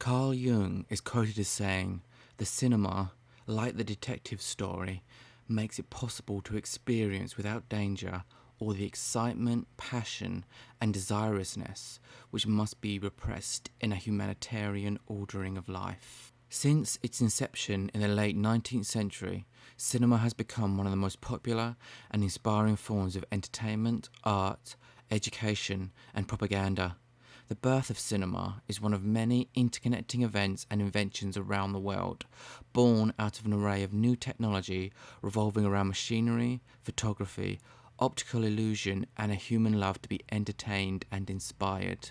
Carl Jung is quoted as saying, "The cinema, like the detective story, makes it possible to experience without danger all the excitement, passion, and desirousness which must be repressed in a humanitarian ordering of life." Since its inception in the late 19th century, cinema has become one of the most popular and inspiring forms of entertainment, art, education, and propaganda. The birth of cinema is one of many interconnecting events and inventions around the world, born out of an array of new technology revolving around machinery, photography, optical illusion, and a human love to be entertained and inspired.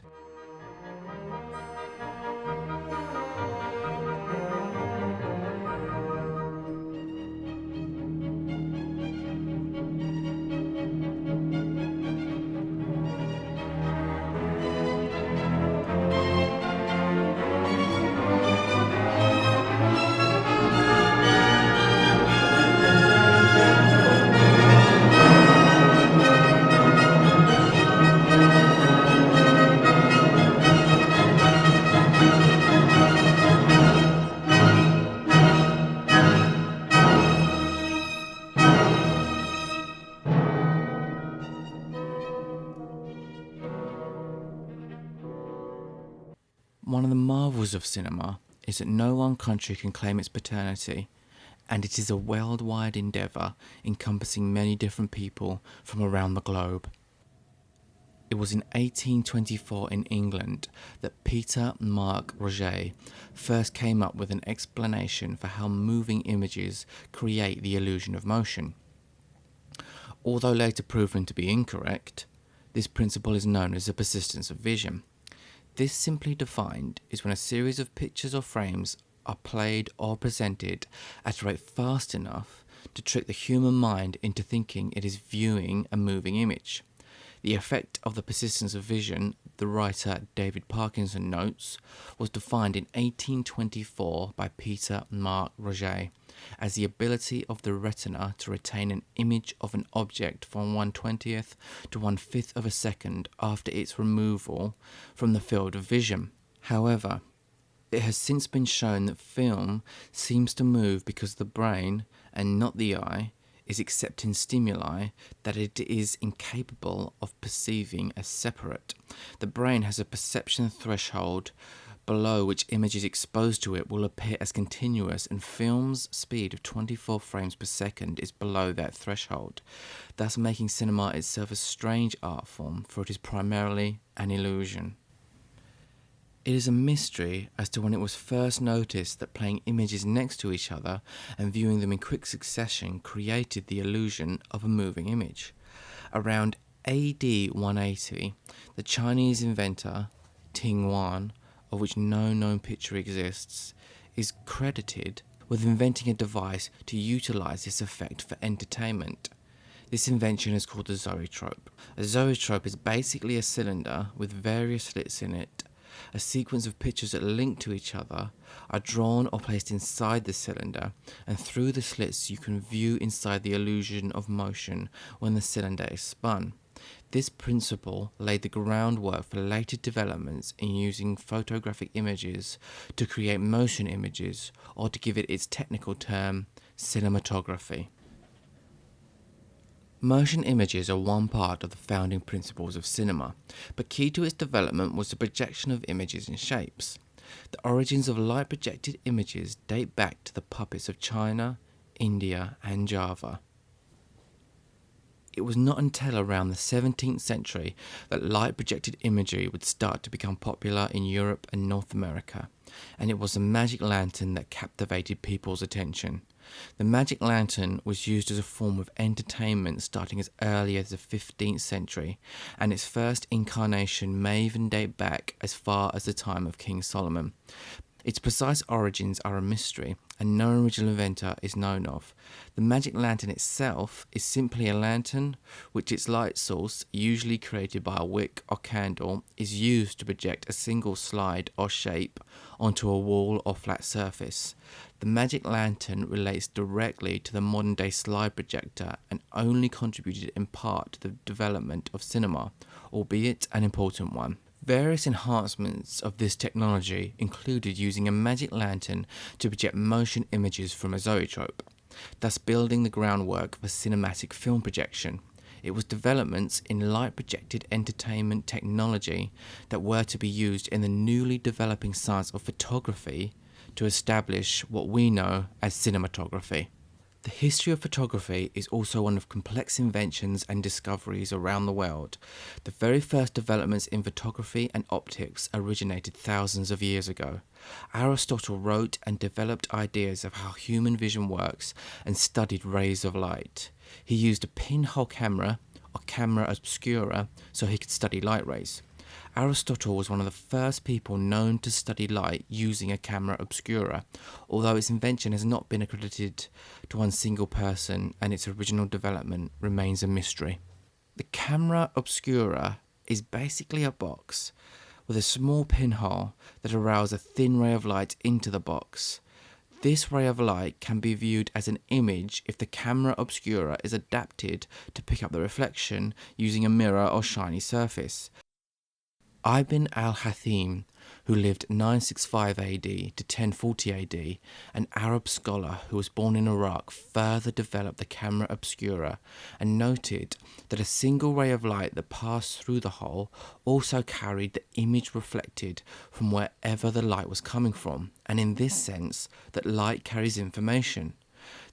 One of the marvels of cinema is that no one country can claim its paternity, and it is a worldwide endeavour encompassing many different people from around the globe. It was in 1824 in England that Peter Marc Roget first came up with an explanation for how moving images create the illusion of motion. Although later proven to be incorrect, this principle is known as the persistence of vision. This, simply defined, is when a series of pictures or frames are played or presented at a rate fast enough to trick the human mind into thinking it is viewing a moving image. The effect of the persistence of vision, the writer David Parkinson notes, was defined in 1824 by Peter Marc Roget as the ability of the retina to retain an image of an object from 1/20th to 1/5 of a second after its removal from the field of vision. However, it has since been shown that film seems to move because the brain, and not the eye, is accepting stimuli that it is incapable of perceiving as separate. The brain has a perception threshold below which images exposed to it will appear as continuous, and film's speed of 24 frames per second is below that threshold, thus making cinema itself a strange art form, for it is primarily an illusion. It is a mystery as to when it was first noticed that playing images next to each other and viewing them in quick succession created the illusion of a moving image. Around AD 180, the Chinese inventor Ting Wan, of which no known picture exists, is credited with inventing a device to utilize this effect for entertainment. This invention is called the zoetrope. A zoetrope is basically a cylinder with various slits in it. A sequence of pictures that link to each other are drawn or placed inside the cylinder, and through the slits you can view inside the illusion of motion when the cylinder is spun. This principle laid the groundwork for later developments in using photographic images to create motion images, or to give it its technical term, cinematography. Motion images are one part of the founding principles of cinema, but key to its development was the projection of images in shapes. The origins of light projected images date back to the puppets of China, India, and Java. It was not until around the 17th century that light projected imagery would start to become popular in Europe and North America, and it was the magic lantern that captivated people's attention. The magic lantern was used as a form of entertainment starting as early as the 15th century, and its first incarnation may even date back as far as the time of King Solomon. Its precise origins are a mystery, and no original inventor is known of. The magic lantern itself is simply a lantern which its light source, usually created by a wick or candle, is used to project a single slide or shape onto a wall or flat surface. The magic lantern relates directly to the modern-day slide projector and only contributed in part to the development of cinema, albeit an important one. Various enhancements of this technology included using a magic lantern to project motion images from a zoetrope, thus building the groundwork for cinematic film projection. It was developments in light-projected entertainment technology that were to be used in the newly developing science of photography to establish what we know as cinematography. The history of photography is also one of complex inventions and discoveries around the world. The very first developments in photography and optics originated thousands of years ago. Aristotle wrote and developed ideas of how human vision works and studied rays of light. He used a pinhole camera, or camera obscura, so he could study light rays. Aristotle was one of the first people known to study light using a camera obscura, although its invention has not been accredited to one single person and its original development remains a mystery. The camera obscura is basically a box with a small pinhole that allows a thin ray of light into the box. This ray of light can be viewed as an image if the camera obscura is adapted to pick up the reflection using a mirror or shiny surface. Ibn al-Hathim, who lived 965 AD to 1040 AD, an Arab scholar who was born in Iraq, further developed the camera obscura and noted that a single ray of light that passed through the hole also carried the image reflected from wherever the light was coming from, and in this sense that light carries information.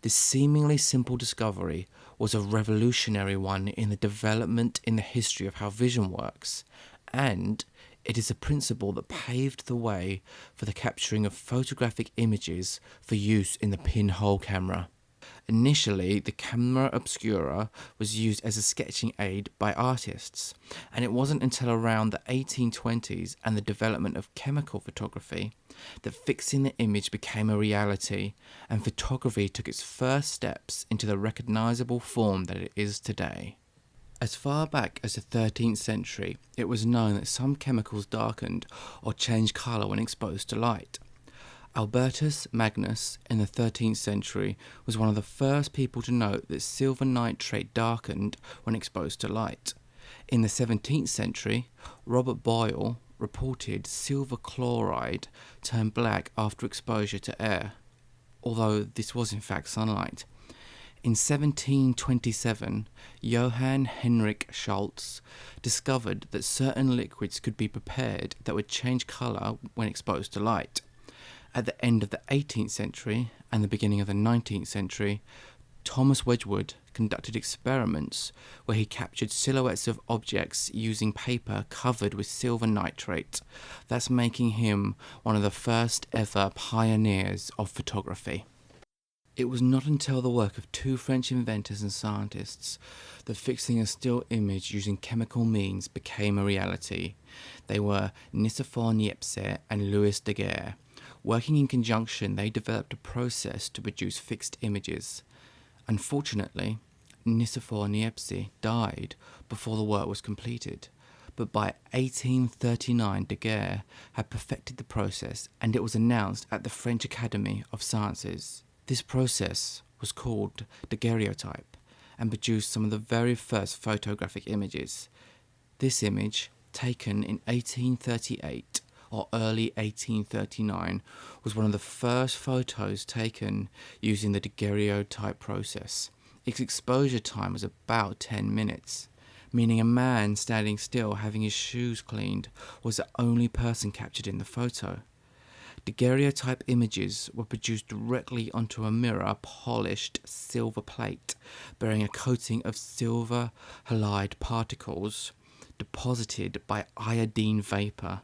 This seemingly simple discovery was a revolutionary one in the development in the history of how vision works, and it is a principle that paved the way for the capturing of photographic images for use in the pinhole camera. Initially, the camera obscura was used as a sketching aid by artists, and it wasn't until around the 1820s and the development of chemical photography that fixing the image became a reality, and photography took its first steps into the recognizable form that it is today. As far back as the 13th century, it was known that some chemicals darkened or changed colour when exposed to light. Albertus Magnus in the 13th century was one of the first people to note that silver nitrate darkened when exposed to light. In the 17th century, Robert Boyle reported silver chloride turned black after exposure to air, although this was in fact sunlight. In 1727, Johann Henrik Schultz discovered that certain liquids could be prepared that would change colour when exposed to light. At the end of the 18th century and the beginning of the 19th century, Thomas Wedgwood conducted experiments where he captured silhouettes of objects using paper covered with silver nitrate, thus making him one of the first ever pioneers of photography. It was not until the work of two French inventors and scientists that fixing a still image using chemical means became a reality. They were Nicéphore Niepce and Louis Daguerre. Working in conjunction, they developed a process to produce fixed images. Unfortunately, Nicéphore Niepce died before the work was completed, but by 1839 Daguerre had perfected the process and it was announced at the French Academy of Sciences. This process was called Daguerreotype and produced some of the very first photographic images. This image, taken in 1838 or early 1839, was one of the first photos taken using the Daguerreotype process. Its exposure time was about 10 minutes, meaning a man standing still having his shoes cleaned was the only person captured in the photo. Daguerreotype images were produced directly onto a mirror polished silver plate bearing a coating of silver halide particles deposited by iodine vapour.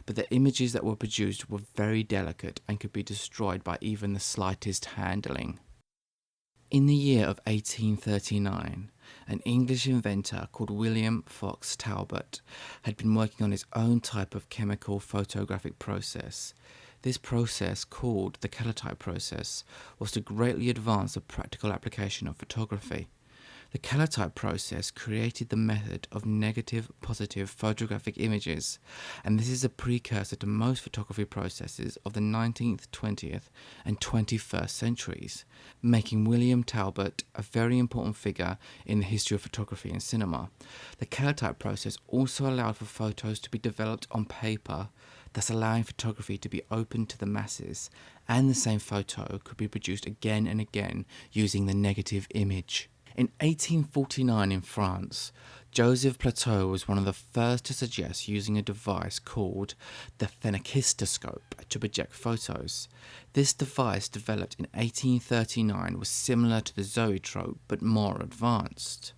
But the images that were produced were very delicate and could be destroyed by even the slightest handling. In the year of 1839, an English inventor called William Fox Talbot had been working on his own type of chemical photographic process. This process, called the Calotype Process, was to greatly advance the practical application of photography. The Calotype process created the method of negative-positive photographic images, and this is a precursor to most photography processes of the 19th, 20th, and 21st centuries, making William Talbot a very important figure in the history of photography and cinema. The Calotype process also allowed for photos to be developed on paper, thus allowing photography to be open to the masses, and the same photo could be produced again and again using the negative image. In 1849 in France, Joseph Plateau was one of the first to suggest using a device called the Phenakistoscope to project photos. This device, developed in 1839, was similar to the Zoetrope but more advanced.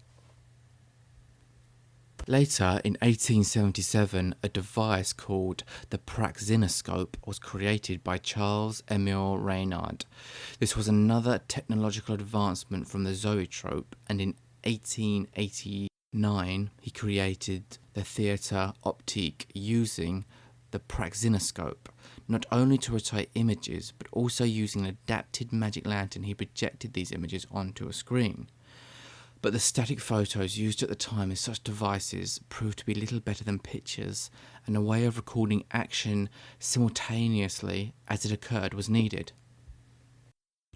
Later, in 1877, a device called the Praxinoscope was created by Charles-Émile Reynaud. This was another technological advancement from the Zoetrope, and in 1889 he created the Theatre Optique using the Praxinoscope. Not only to rotate images, but also using an adapted magic lantern, he projected these images onto a screen. But the static photos used at the time in such devices proved to be little better than pictures, and a way of recording action simultaneously as it occurred was needed.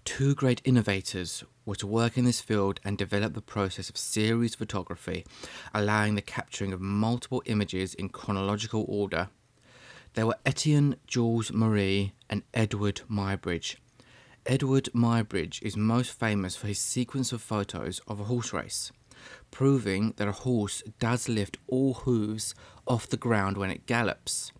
Two great innovators were to work in this field and develop the process of series photography, allowing the capturing of multiple images in chronological order. They were Etienne Jules Marie and Eadweard Muybridge. Eadweard Muybridge is most famous for his sequence of photos of a horse race, proving that a horse does lift all hooves off the ground when it gallops.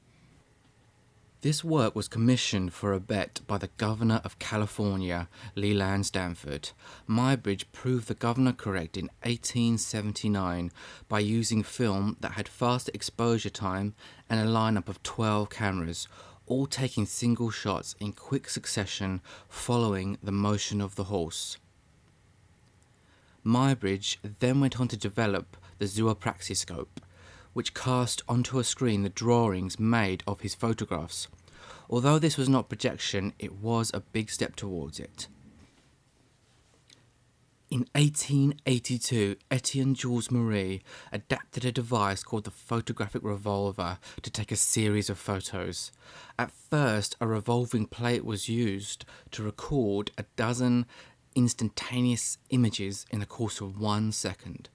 This work was commissioned for a bet by the governor of California, Leland Stanford. Muybridge proved the governor correct in 1879 by using film that had faster exposure time and a lineup of 12 cameras, all taking single shots in quick succession following the motion of the horse. Muybridge then went on to develop the Zoetropes, which cast onto a screen the drawings made of his photographs. Although this was not projection, it was a big step towards it. In 1882, Etienne Jules Marie adapted a device called the Photographic Revolver to take a series of photos. At first, a revolving plate was used to record a dozen instantaneous images in the course of 1 second.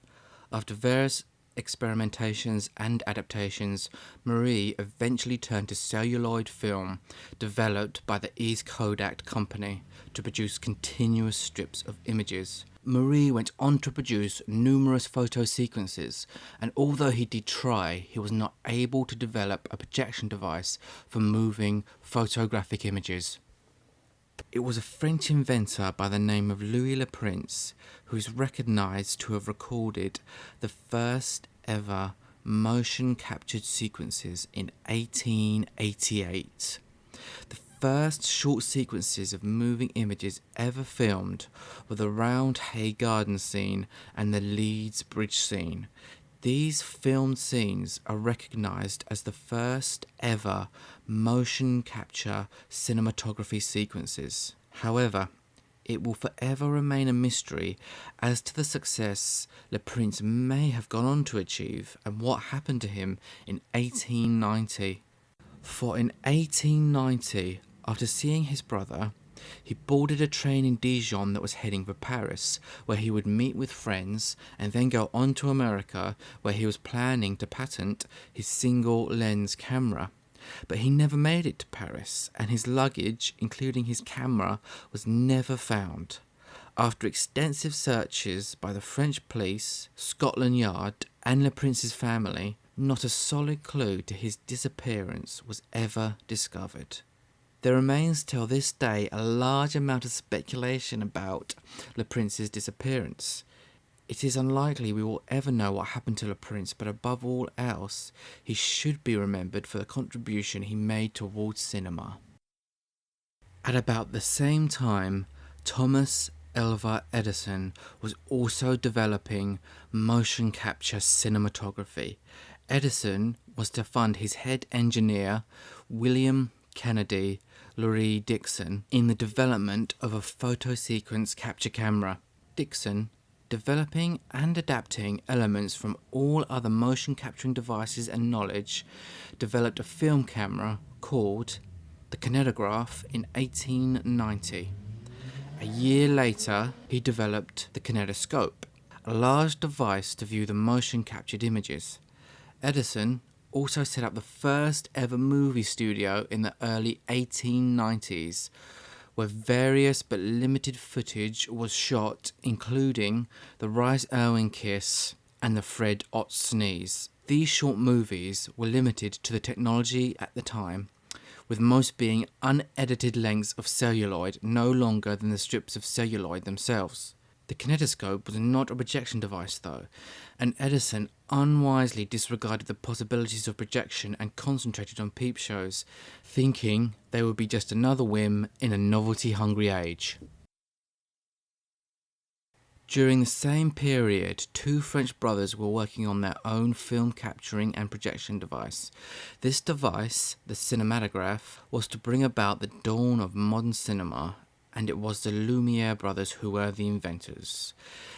After various experimentations and adaptations, Marie eventually turned to celluloid film developed by the East Kodak Company to produce continuous strips of images. Marie went on to produce numerous photo sequences, and although he did try, he was not able to develop a projection device for moving photographic images. It was a French inventor by the name of Louis Le Prince who is recognised to have recorded the first ever motion captured sequences in 1888. The first short sequences of moving images ever filmed were the Round Hay Garden scene and the Leeds Bridge scene. These filmed scenes are recognised as the first ever motion capture cinematography sequences. However, it will forever remain a mystery as to the success Le Prince may have gone on to achieve and what happened to him in 1890. For in 1890, after seeing his brother, he boarded a train in Dijon that was heading for Paris, where he would meet with friends and then go on to America, where he was planning to patent his single lens camera. But he never made it to Paris, and his luggage, including his camera, was never found. After extensive searches by the French police, Scotland Yard, and Le Prince's family, not a solid clue to his disappearance was ever discovered. There remains till this day a large amount of speculation about Le Prince's disappearance. It is unlikely we will ever know what happened to Le Prince, but above all else, he should be remembered for the contribution he made towards cinema. At about the same time, Thomas Alva Edison was also developing motion capture cinematography. Edison was to fund his head engineer, William Kennedy Laurie Dixon, in the development of a photo sequence capture camera. Dixon developing and adapting elements from all other motion capturing devices and knowledge, developed a film camera called the kinetograph in 1890. A year later, he developed the kinetoscope, a large device to view the motion captured images. Edison also set up the first ever movie studio in the early 1890s, where various but limited footage was shot, including the Rice Irwin Kiss and the Fred Ott Sneeze. These short movies were limited to the technology at the time, with most being unedited lengths of celluloid no longer than the strips of celluloid themselves. The kinetoscope was not a projection device though, and Edison unwisely disregarded the possibilities of projection and concentrated on peep shows, thinking they would be just another whim in a novelty-hungry age. During the same period, two French brothers were working on their own film capturing and projection device. This device, the cinematograph, was to bring about the dawn of modern cinema, and it was the Lumiere Brothers who were the inventors.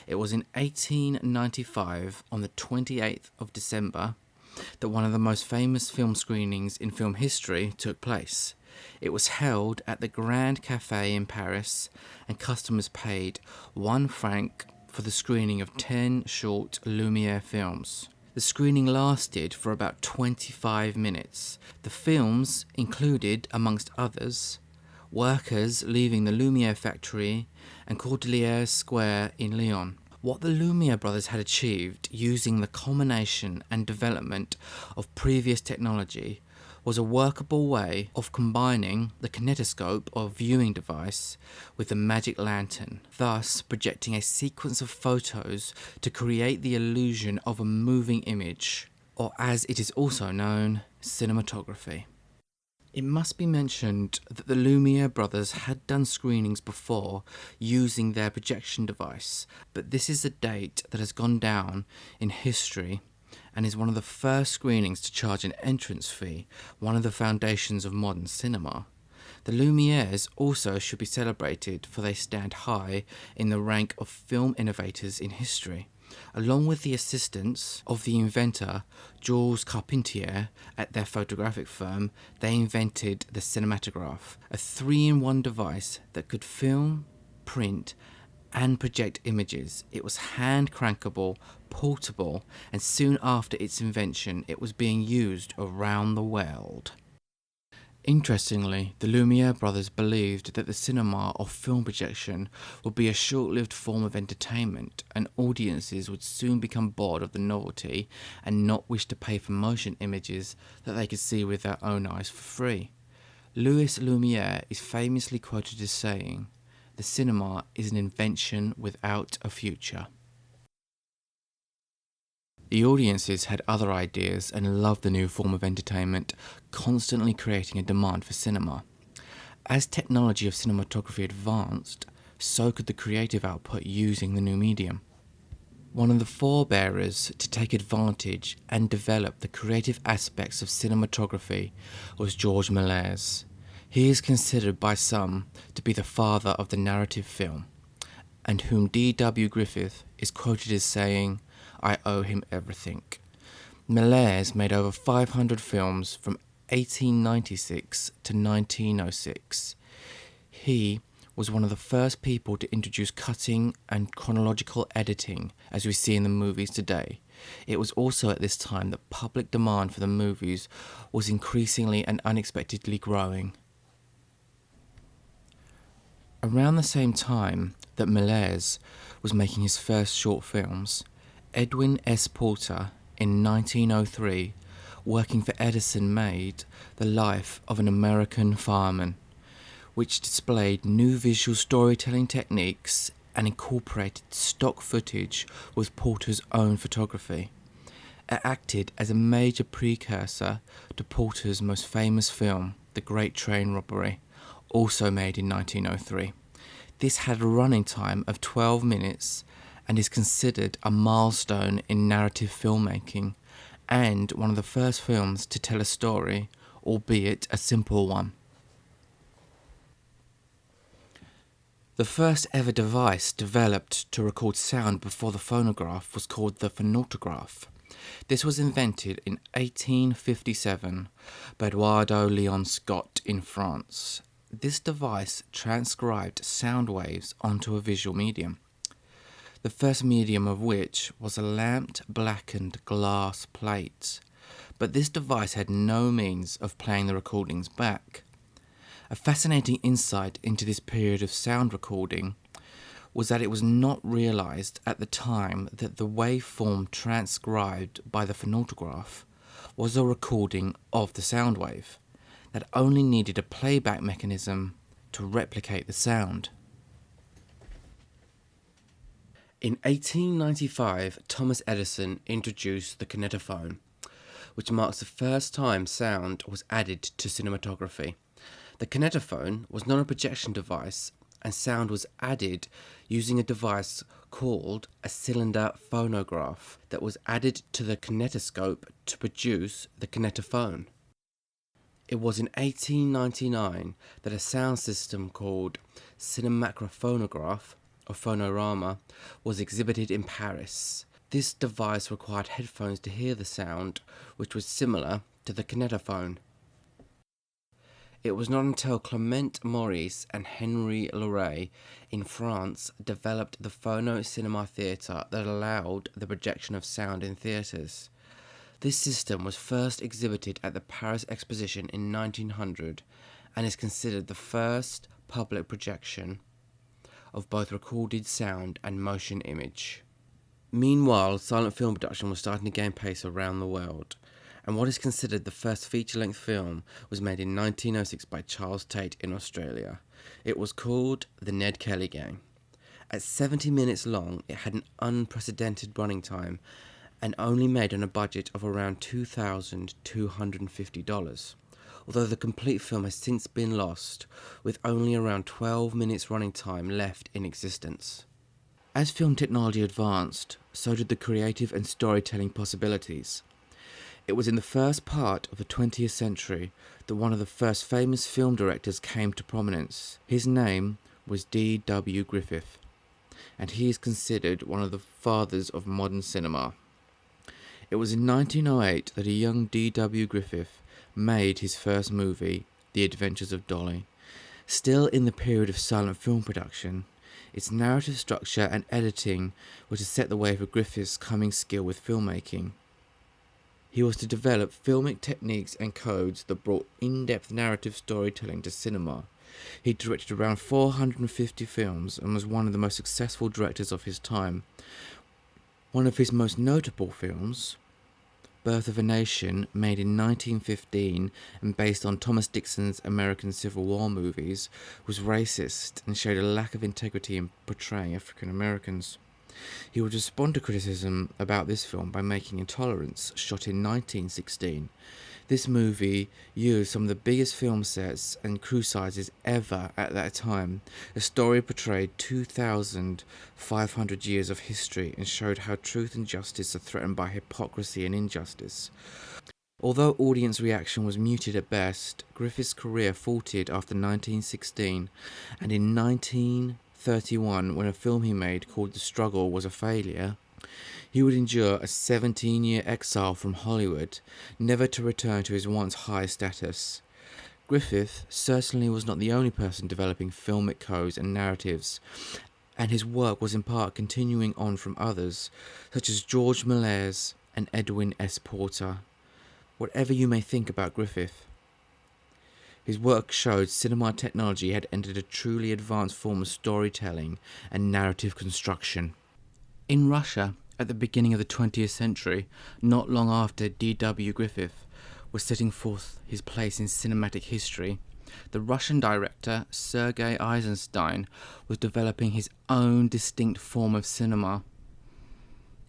It was in 1895, on the 28th of December, that one of the most famous film screenings in film history took place. It was held at the Grand Café in Paris, and customers paid 1 franc for the screening of 10 short Lumiere films. The screening lasted for about 25 minutes. The films included, amongst others, workers leaving the Lumiere factory and Cordeliers Square in Lyon. What the Lumiere brothers had achieved using the combination and development of previous technology was a workable way of combining the kinetoscope or viewing device with the magic lantern, thus projecting a sequence of photos to create the illusion of a moving image, or as it is also known, cinematography. It must be mentioned that the Lumiere brothers had done screenings before using their projection device, but this is a date that has gone down in history and is one of the first screenings to charge an entrance fee, one of the foundations of modern cinema. The Lumieres also should be celebrated, for they stand high in the rank of film innovators in history. Along with the assistance of the inventor Georges Carpentier at their photographic firm, they invented the cinematograph, a 3-in-1 device that could film, print, and project images. It was hand crankable, portable, and soon after its invention, it was being used around the world. Interestingly, the Lumiere brothers believed that the cinema or film projection would be a short-lived form of entertainment, and audiences would soon become bored of the novelty and not wish to pay for motion images that they could see with their own eyes for free. Louis Lumiere is famously quoted as saying, "The cinema is an invention without a future." The audiences had other ideas and loved the new form of entertainment, constantly creating a demand for cinema. As technology of cinematography advanced, so could the creative output using the new medium. One of the forebearers to take advantage and develop the creative aspects of cinematography was Georges Melies. He is considered by some to be the father of the narrative film, and whom D.W. Griffith is quoted as saying, "I owe him everything." Melies made over 500 films from 1896 to 1906. He was one of the first people to introduce cutting and chronological editing as we see in the movies today. It was also at this time that public demand for the movies was increasingly and unexpectedly growing. Around the same time that Melies was making his first short films, Edwin S. Porter, in 1903, working for Edison, made The Life of an American Fireman, which displayed new visual storytelling techniques and incorporated stock footage with Porter's own photography. It acted as a major precursor to Porter's most famous film, The Great Train Robbery, also made in 1903. This had a running time of 12 minutes and is considered a milestone in narrative filmmaking, and one of the first films to tell a story, albeit a simple one. The first ever device developed to record sound before the phonograph was called the phonautograph. This was invented in 1857 by Eduardo Leon Scott in France. This device transcribed sound waves onto a visual medium, the first medium of which was a lamped, blackened glass plate. But this device had no means of playing the recordings back. A fascinating insight into this period of sound recording was that it was not realized at the time that the waveform transcribed by the phonautograph was a recording of the sound wave that only needed a playback mechanism to replicate the sound. In 1895, Thomas Edison introduced the kinetophone, which marks the first time sound was added to cinematography. The kinetophone was not a projection device, and sound was added using a device called a cylinder phonograph that was added to the kinetoscope to produce the kinetophone. It was in 1899 that a sound system called Cinematography or Phonorama was exhibited in Paris. This device required headphones to hear the sound, which was similar to the kinetophone. It was not until Clement Maurice and Henri Leray in France developed the Phono cinema theatre that allowed the projection of sound in theatres. This system was first exhibited at the Paris Exposition in 1900 and is considered the first public projection of both recorded sound and motion image. Meanwhile, silent film production was starting to gain pace around the world, and what is considered the first feature-length film was made in 1906 by Charles Tate in Australia. It was called The Ned Kelly Gang. At 70 minutes long, it had an unprecedented running time and only made on a budget of around $2,250. Although the complete film has since been lost, with only around 12 minutes running time left in existence. As film technology advanced, so did the creative and storytelling possibilities. It was in the first part of the 20th century that one of the first famous film directors came to prominence. His name was D.W. Griffith, and he is considered one of the fathers of modern cinema. It was in 1908 that a young D.W. Griffith made his first movie, The Adventures of Dolly. Still in the period of silent film production, its narrative structure and editing were to set the way for Griffith's coming skill with filmmaking. He was to develop filmic techniques and codes that brought in-depth narrative storytelling to cinema. He directed around 450 films and was one of the most successful directors of his time. One of his most notable films, Birth of a Nation, made in 1915 and based on Thomas Dixon's American Civil War movies, was racist and showed a lack of integrity in portraying African Americans. He would respond to criticism about this film by making Intolerance, shot in 1916. This movie used some of the biggest film sets and crew sizes ever at that time. The story portrayed 2,500 years of history and showed how truth and justice are threatened by hypocrisy and injustice. Although audience reaction was muted at best, Griffith's career faltered after 1916, and in 1931, when a film he made called The Struggle was a failure, he would endure a 17-year exile from Hollywood, never to return to his once high status. Griffith certainly was not the only person developing filmic codes and narratives, and his work was in part continuing on from others, such as Georges Melies and Edwin S. Porter. Whatever you may think about Griffith, his work showed cinema technology had entered a truly advanced form of storytelling and narrative construction. In Russia, at the beginning of the 20th century, not long after D.W. Griffith was setting forth his place in cinematic history, the Russian director Sergei Eisenstein was developing his own distinct form of cinema.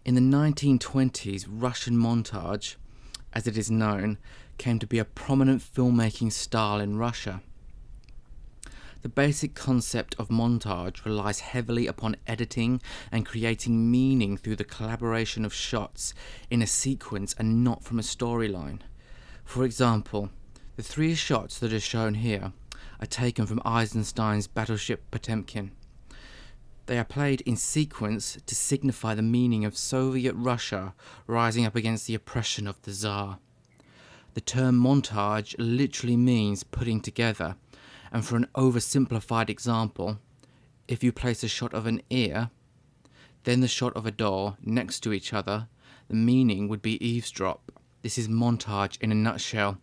In the 1920s, Russian montage, as it is known, came to be a prominent filmmaking style in Russia. The basic concept of montage relies heavily upon editing and creating meaning through the collaboration of shots in a sequence and not from a storyline. For example, the three shots that are shown here are taken from Eisenstein's Battleship Potemkin. They are played in sequence to signify the meaning of Soviet Russia rising up against the oppression of the Tsar. The term montage literally means putting together, and for an oversimplified example, if you place a shot of an ear, then the shot of a door next to each other, the meaning would be eavesdrop. This is montage in a nutshell.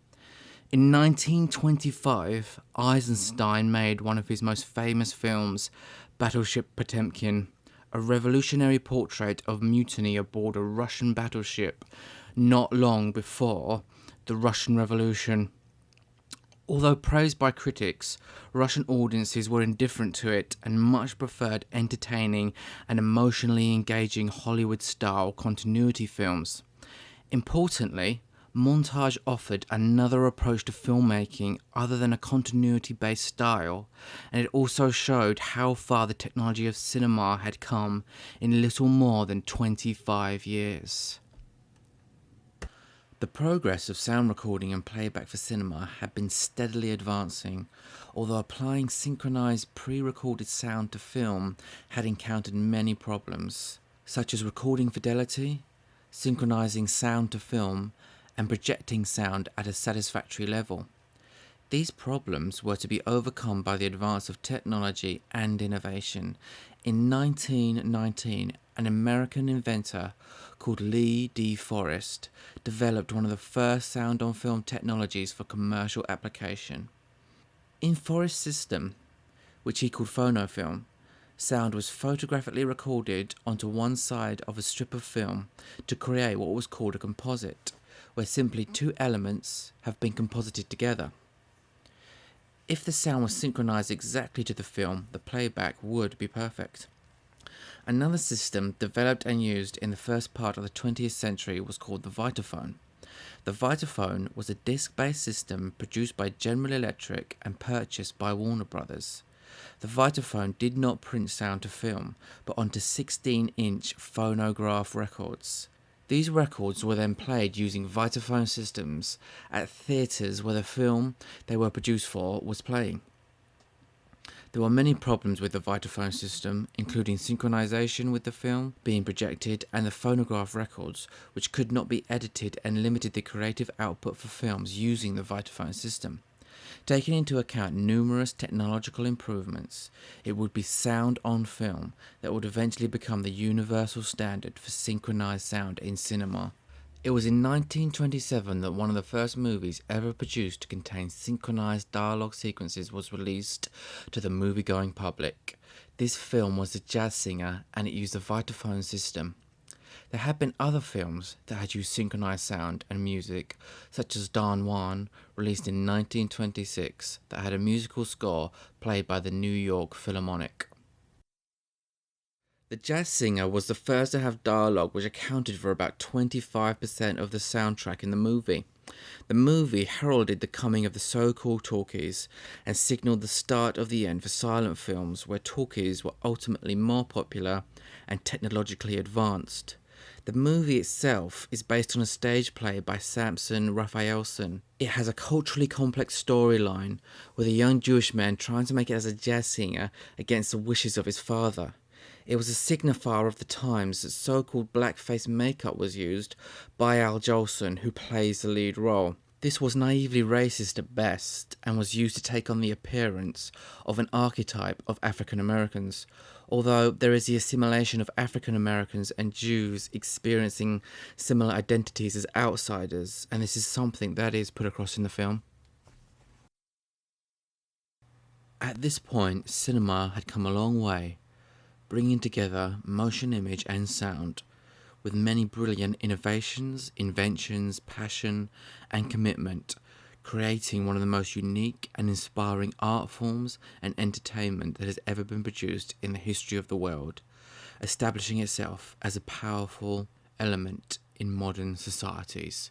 In 1925, Eisenstein made one of his most famous films, Battleship Potemkin, a revolutionary portrait of mutiny aboard a Russian battleship not long before the Russian Revolution. Although praised by critics, Russian audiences were indifferent to it and much preferred entertaining and emotionally engaging Hollywood-style continuity films. Importantly, montage offered another approach to filmmaking other than a continuity-based style, and it also showed how far the technology of cinema had come in little more than 25 years. The progress of sound recording and playback for cinema had been steadily advancing, although applying synchronized pre-recorded sound to film had encountered many problems, such as recording fidelity, synchronizing sound to film, and projecting sound at a satisfactory level. These problems were to be overcome by the advance of technology and innovation. In 1919, an American inventor called Lee D. Forrest developed one of the first sound-on-film technologies for commercial application. In Forrest's system, which he called Phono film, sound was photographically recorded onto one side of a strip of film to create what was called a composite, where simply two elements have been composited together. If the sound was synchronized exactly to the film, the playback would be perfect. Another system developed and used in the first part of the 20th century was called the Vitaphone. The Vitaphone was a disc-based system produced by General Electric and purchased by Warner Brothers. The Vitaphone did not print sound to film, but onto 16-inch phonograph records. These records were then played using Vitaphone systems at theatres where the film they were produced for was playing. There were many problems with the Vitaphone system, including synchronization with the film being projected and the phonograph records, which could not be edited and limited the creative output for films using the Vitaphone system. Taking into account numerous technological improvements, it would be sound on film that would eventually become the universal standard for synchronized sound in cinema. It was in 1927 that one of the first movies ever produced to contain synchronized dialogue sequences was released to the movie-going public. This film was The Jazz Singer, and it used the Vitaphone system. There had been other films that had used synchronized sound and music, such as Don Juan, released in 1926, that had a musical score played by the New York Philharmonic. The Jazz Singer was the first to have dialogue, which accounted for about 25% of the soundtrack in the movie. The movie heralded the coming of the so-called talkies and signalled the start of the end for silent films, where talkies were ultimately more popular and technologically advanced. The movie itself is based on a stage play by Samson Raphaelson. It has a culturally complex storyline with a young Jewish man trying to make it as a jazz singer against the wishes of his father. It was a signifier of the times that so-called blackface makeup was used by Al Jolson, who plays the lead role. This was naively racist at best and was used to take on the appearance of an archetype of African Americans, although there is the assimilation of African Americans and Jews experiencing similar identities as outsiders, and this is something that is put across in the film. At this point, cinema had come a long way, bringing together motion, image and sound, with many brilliant innovations, inventions, passion and commitment, creating one of the most unique and inspiring art forms and entertainment that has ever been produced in the history of the world, establishing itself as a powerful element in modern societies.